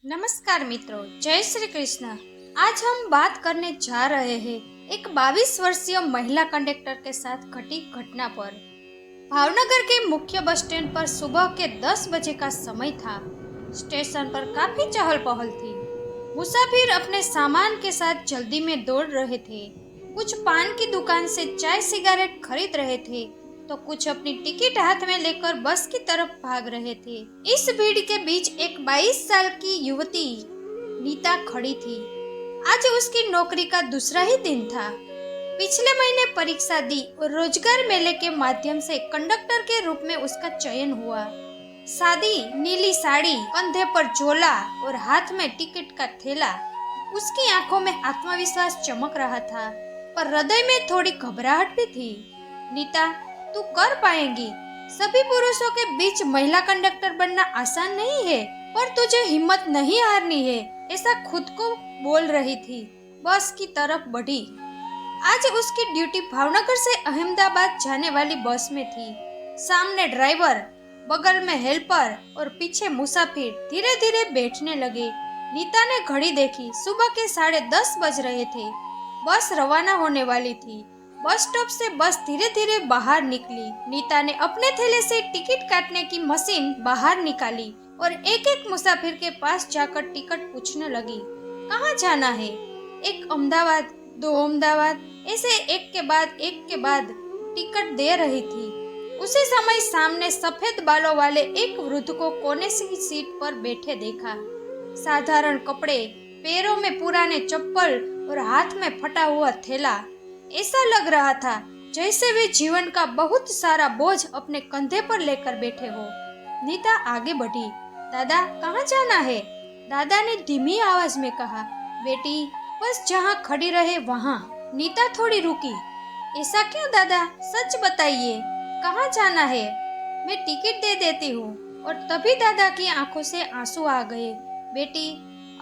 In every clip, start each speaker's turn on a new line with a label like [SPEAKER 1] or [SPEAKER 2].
[SPEAKER 1] नमस्कार मित्रों, जय श्री कृष्ण। आज हम बात करने जा रहे हैं एक 22 वर्षीय महिला कंडक्टर के साथ घटी घटना पर। भावनगर के मुख्य बस स्टैंड पर सुबह के 10 बजे का समय था। स्टेशन पर काफी चहल पहल थी। मुसाफिर अपने सामान के साथ जल्दी में दौड़ रहे थे। कुछ पान की दुकान से चाय सिगरेट खरीद रहे थे तो कुछ अपनी टिकट हाथ में लेकर बस की तरफ भाग रहे थे। इस भीड़ के बीच एक 22 साल की युवती नीता खड़ी थी। आज उसकी नौकरी का दूसरा ही दिन था। पिछले महीने परीक्षा दी और रोजगार मेले के माध्यम से कंडक्टर के रूप में उसका चयन हुआ। सादी नीली साड़ी, कंधे पर झोला और हाथ में टिकट का थैला। उसकी आंखों में आत्मविश्वास चमक रहा था, पर हृदय में थोड़ी घबराहट भी थी। नीता, तू कर पाएंगी। सभी पुरुषों के बीच महिला कंडक्टर बनना आसान नहीं है, पर तुझे हिम्मत नहीं हारनी है, ऐसा खुद को बोल रही थी। बस की तरफ बढ़ी। आज उसकी ड्यूटी भावनगर से अहमदाबाद जाने वाली बस में थी। सामने ड्राइवर, बगल में हेल्पर और पीछे मुसाफिर धीरे धीरे बैठने लगे। नीता ने घड़ी देखी। सुबह के 10:30 बज रहे थे। बस रवाना होने वाली थी। बस स्टॉप से बस धीरे धीरे बाहर निकली। नीता ने अपने थैले से टिकट काटने की मशीन बाहर निकाली और एक एक मुसाफिर के पास जाकर टिकट पूछने लगी। कहाँ जाना है? एक अहमदाबाद, 2 अहमदाबाद, ऐसे एक के बाद टिकट दे रही थी। उसी समय सामने सफेद बालों वाले एक वृद्ध को कोने की सीट पर बैठे देखा। साधारण कपड़े, पैरों में पुराने चप्पल और हाथ में फटा हुआ थैला। ऐसा लग रहा था जैसे वे जीवन का बहुत सारा बोझ अपने कंधे पर लेकर बैठे हो। नीता आगे बढ़ी। दादा, कहाँ जाना है? दादा ने धीमी आवाज में कहा। बेटी, बस जहाँ खड़ी रहे वहाँ। नीता थोड़ी रुकी। ऐसा क्यों दादा? सच बताइए, कहाँ जाना है? मैं टिकट दे देती हूँ। और तभी दादा की आंखों से आंसू आ गए। बेटी,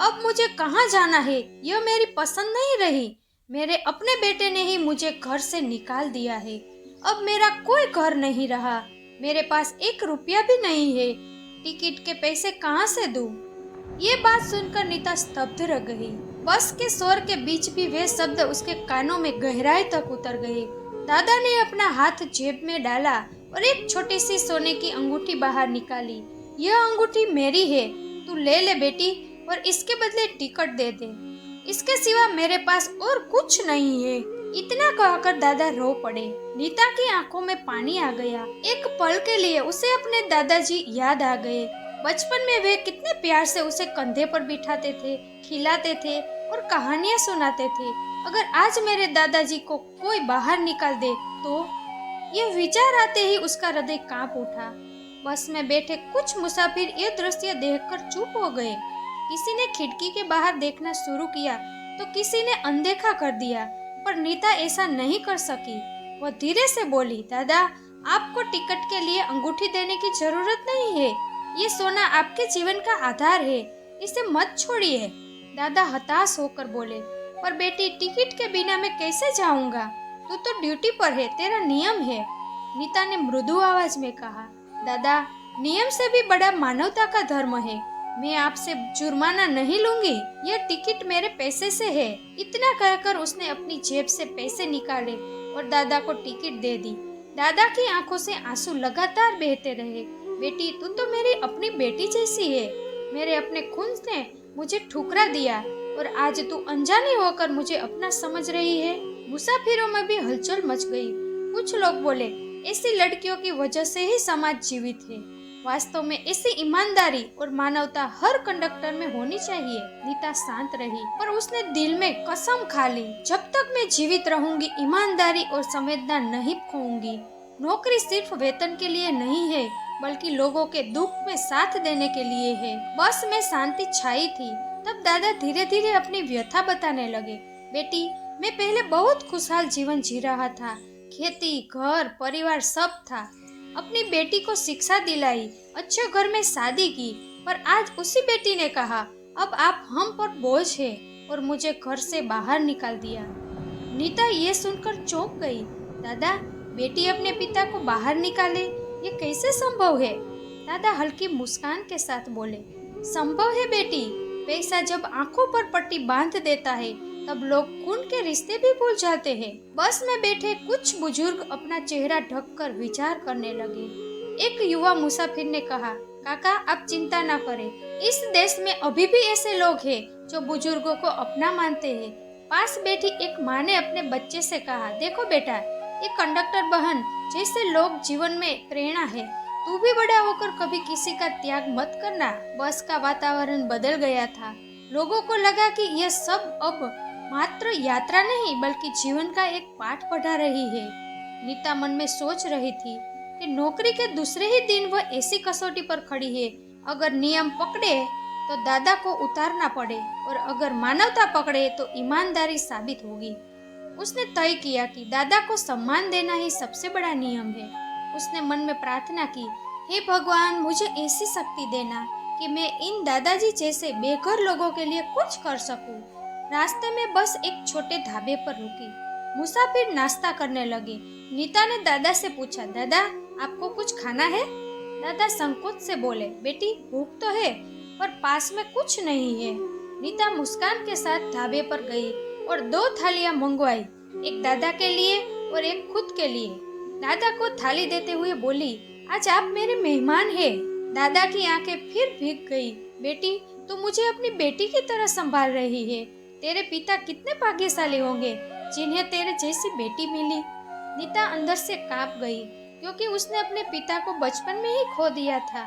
[SPEAKER 1] अब मुझे कहाँ जाना है यह मेरी पसंद नहीं रही। मेरे अपने बेटे ने ही मुझे घर से निकाल दिया है। अब मेरा कोई घर नहीं रहा। मेरे पास 1 रुपया भी नहीं है। टिकट के पैसे कहाँ से दूं? ये बात सुनकर नीता स्तब्ध रह गई। बस के शोर के बीच भी वे शब्द उसके कानों में गहराई तक उतर गए। दादा ने अपना हाथ जेब में डाला और एक छोटी सी सोने की अंगूठी बाहर निकाली। यह अंगूठी मेरी है, तू ले ले बेटी, और इसके बदले टिकट दे दे। इसके सिवा मेरे पास और कुछ नहीं है। इतना कहकर दादा रो पड़े। नीता की आंखों में पानी आ गया। एक पल के लिए उसे अपने दादाजी याद आ गए। बचपन में वे कितने प्यार से उसे कंधे पर बिठाते थे, खिलाते थे और कहानियां सुनाते थे। अगर आज मेरे दादाजी को कोई बाहर निकाल दे तो? यह विचार आते ही उसका हृदय कांप उठा। बस में बैठे कुछ मुसाफिर ये दृश्य देखकर चुप हो गए। किसी ने खिड़की के बाहर देखना शुरू किया तो किसी ने अनदेखा कर दिया, पर नीता ऐसा नहीं कर सकी। वह धीरे से बोली, दादा, आपको टिकट के लिए अंगूठी देने की जरूरत नहीं है। ये सोना आपके जीवन का आधार है, इसे मत छोड़िए। दादा हताश होकर बोले, पर बेटी, टिकट के बिना मैं कैसे जाऊंगा? तू तो ड्यूटी पर है, तेरा नियम है। नीता ने मृदु आवाज में कहा। दादा, नियम से भी बड़ा मानवता का धर्म है। मैं आपसे जुर्माना नहीं लूंगी। यह टिकट मेरे पैसे से है। इतना कहकर उसने अपनी जेब से पैसे निकाले और दादा को टिकट दे दी। दादा की आंखों से आंसू लगातार बहते रहे। बेटी, तू तो मेरी अपनी बेटी जैसी है। मेरे अपने खून ने मुझे ठुकरा दिया और आज तू अनजानी होकर मुझे अपना समझ रही है। मुसाफिरों में भी हलचल मच गई। कुछ लोग बोले, ऐसी लड़कियों की वजह से ही समाज जीवित है। वास्तव में ऐसी ईमानदारी और मानवता हर कंडक्टर में होनी चाहिए। नीता शांत रही, पर उसने दिल में कसम खा ली, जब तक मैं जीवित रहूंगी ईमानदारी और संवेदना नहीं खोऊंगी। नौकरी सिर्फ वेतन के लिए नहीं है, बल्कि लोगों के दुख में साथ देने के लिए है। बस में शांति छाई थी। तब दादा धीरे धीरे अपनी व्यथा बताने लगे। बेटी, मैं पहले बहुत खुशहाल जीवन जी रहा था। खेती, घर, परिवार सब था। अपनी बेटी को शिक्षा दिलाई, अच्छे घर में शादी की, पर आज उसी बेटी ने कहा, अब आप हम पर बोझ है और मुझे घर से बाहर निकाल दिया। नीता ये सुनकर चौंक गई। दादा, बेटी अपने पिता को बाहर निकाले, ये कैसे संभव है? दादा हल्की मुस्कान के साथ बोले, संभव है बेटी, पैसा जब आंखों पर पट्टी बांध देता है तब लोग खून के रिश्ते भी भूल जाते हैं। बस में बैठे कुछ बुजुर्ग अपना चेहरा ढककर विचार करने लगे। एक युवा मुसाफिर ने कहा, काका आप चिंता न करें, इस देश में अभी भी ऐसे लोग हैं जो बुजुर्गों को अपना मानते हैं। पास बैठी एक माँ ने अपने बच्चे से कहा, देखो बेटा, ये कंडक्टर बहन जैसे लोग जीवन में प्रेरणा है। तू भी बड़ा होकर कभी किसी का त्याग मत करना। बस का वातावरण बदल गया था। लोगों को लगा कि यह सब अब मात्र यात्रा नहीं बल्कि जीवन का एक पाठ पढ़ा रही है। नीता मन में सोच रही थी कि नौकरी के दूसरे ही दिन वह ऐसी कसौटी पर खड़ी है, अगर नियम पकड़े तो दादा को उतारना पड़े और अगर मानवता पकड़े तो ईमानदारी साबित होगी। उसने तय किया कि दादा को सम्मान देना ही सबसे बड़ा नियम है। उसने मन में प्रार्थना की, हे भगवान, मुझे ऐसी शक्ति देना कि मैं इन दादाजी जैसे बेघर लोगों के लिए कुछ कर सकूं। रास्ते में बस एक छोटे ढाबे पर रुकी। मुसाफिर नाश्ता करने लगे। नीता ने दादा से पूछा, दादा आपको कुछ खाना है? दादा संकोच से बोले, बेटी भूख तो है पर पास में कुछ नहीं है। नीता मुस्कान के साथ ढाबे पर गई और 2 थालियां मंगवाई, एक दादा के लिए और एक खुद के लिए। दादा को थाली देते हुए बोली, आज आप मेरे मेहमान हैं। दादा की आंखें फिर भीग गई। बेटी तू मुझे अपनी बेटी की तरह संभाल रही है। तेरे पिता कितने भाग्यशाली होंगे जिन्हें तेरे जैसी बेटी मिली। नीता अंदर से कांप गई क्योंकि उसने अपने पिता को बचपन में ही खो दिया था।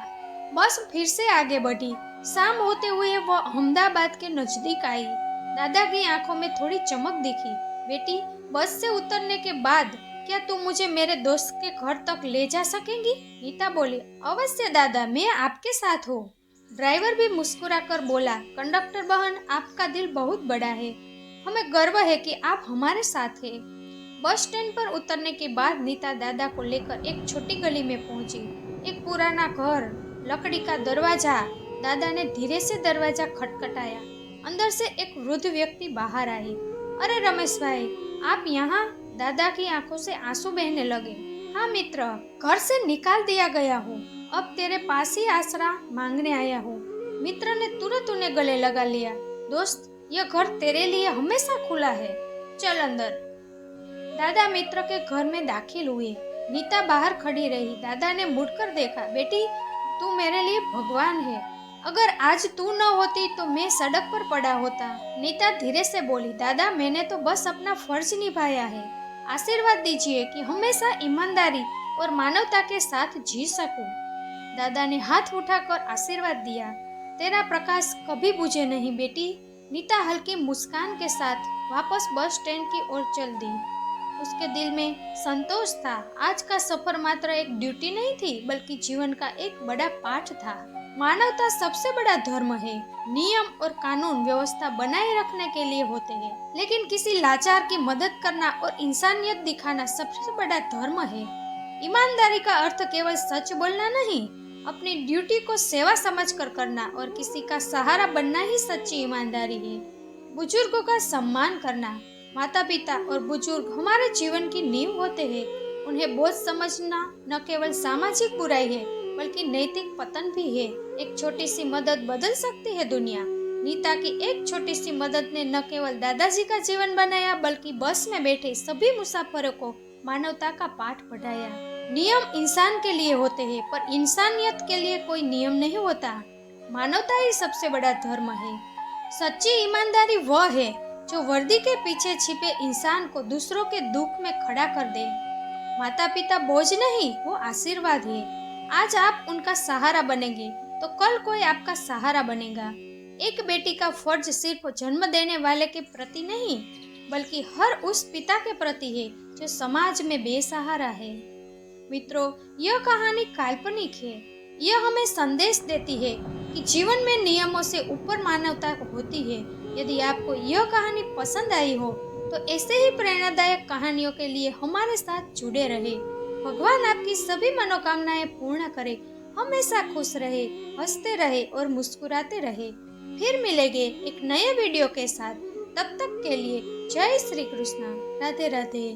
[SPEAKER 1] बस फिर से आगे बढ़ी। शाम होते हुए वह अहमदाबाद के नजदीक आई। दादा की आंखों में थोड़ी चमक दिखी। बेटी बस से उतरने के बाद क्या तुम मुझे मेरे दोस्त के घर तक ले जा सकेंगी? नीता बोली, अवश्य दादा, मैं आपके साथ हूँ। ड्राइवर भी मुस्कुराकर बोला, कंडक्टर बहन, आपका दिल बहुत बड़ा है। हमें गर्व है कि आप हमारे साथ हैं। बस स्टैंड पर उतरने के बाद नीता दादा को लेकर एक छोटी गली में पहुंची। एक पुराना घर, लकड़ी का दरवाजा। दादा ने धीरे से दरवाजा खटखटाया। अंदर से एक वृद्ध व्यक्ति बाहर आई। अरे रमेश भाई, आप यहाँ? दादा की आंखों से आंसू बहने लगे। हाँ मित्र, घर से निकाल दिया गया हूँ, अब तेरे पास ही आसरा मांगने आया हूँ। मित्र ने तुरंत उन्हें गले लगा लिया। दोस्त, यह घर तेरे लिए हमेशा खुला है, चल अंदर। दादा मित्र के घर में दाखिल हुए। नीता बाहर खड़ी रही। दादा ने मुड़कर देखा, बेटी तू मेरे लिए भगवान है। अगर आज तू न होती तो मैं सड़क पर पड़ा होता। नीता धीरे से बोली, दादा मैंने तो बस अपना फर्ज निभाया है। आशीर्वाद दीजिए कि हमेशा ईमानदारी और मानवता के साथ जी सकूं। दादा ने हाथ उठाकर आशीर्वाद दिया। तेरा प्रकाश कभी बुझे नहीं बेटी। नीता हल्की मुस्कान के साथ वापस बस स्टैंड की ओर चल दी। उसके दिल में संतोष था। आज का सफर मात्र एक ड्यूटी नहीं थी बल्कि जीवन का एक बड़ा पाठ था। मानवता सबसे बड़ा धर्म है। नियम और कानून व्यवस्था बनाए रखने के लिए होते हैं, लेकिन किसी लाचार की मदद करना और इंसानियत दिखाना सबसे बड़ा धर्म है। ईमानदारी का अर्थ केवल सच बोलना नहीं, अपनी ड्यूटी को सेवा समझकर करना और किसी का सहारा बनना ही सच्ची ईमानदारी है। बुजुर्गों का सम्मान करना। माता पिता और बुजुर्ग हमारे जीवन की नींव होते हैं। उन्हें बोझ समझना न केवल सामाजिक बुराई है बल्कि नैतिक पतन भी है। एक छोटी सी मदद बदल सकती है दुनिया। नीता की एक छोटी सी मदद ने न केवल दादाजी का जीवन बनाया बल्कि बस में बैठे सभी मुसाफिरों को मानवता का पाठ पढ़ाया। नियम इंसान के लिए होते हैं पर इंसानियत के लिए कोई नियम नहीं होता। मानवता ही सबसे बड़ा धर्म है। सच्ची ईमानदारी वह है जो वर्दी के पीछे छिपे इंसान को दूसरों के दुख में खड़ा कर दे। माता पिता बोझ नहीं, वो आशीर्वाद है। आज आप उनका सहारा बनेंगे तो कल कोई आपका सहारा बनेगा। एक बेटी का फर्ज सिर्फ जन्म देने वाले के प्रति नहीं बल्कि हर उस पिता के प्रति है जो समाज में बेसहारा है। मित्रों, यह कहानी काल्पनिक है। यह हमें संदेश देती है कि जीवन में नियमों से ऊपर मानवता होती है। यदि आपको यह कहानी पसंद आई हो तो ऐसे ही प्रेरणादायक कहानियों के लिए हमारे साथ जुड़े रहे। भगवान आपकी सभी मनोकामनाएं पूर्ण करे। हमेशा खुश रहे, हंसते रहे और मुस्कुराते रहे। फिर मिलेंगे एक नए वीडियो के साथ। तब तक के लिए जय श्री कृष्ण। राधे राधे।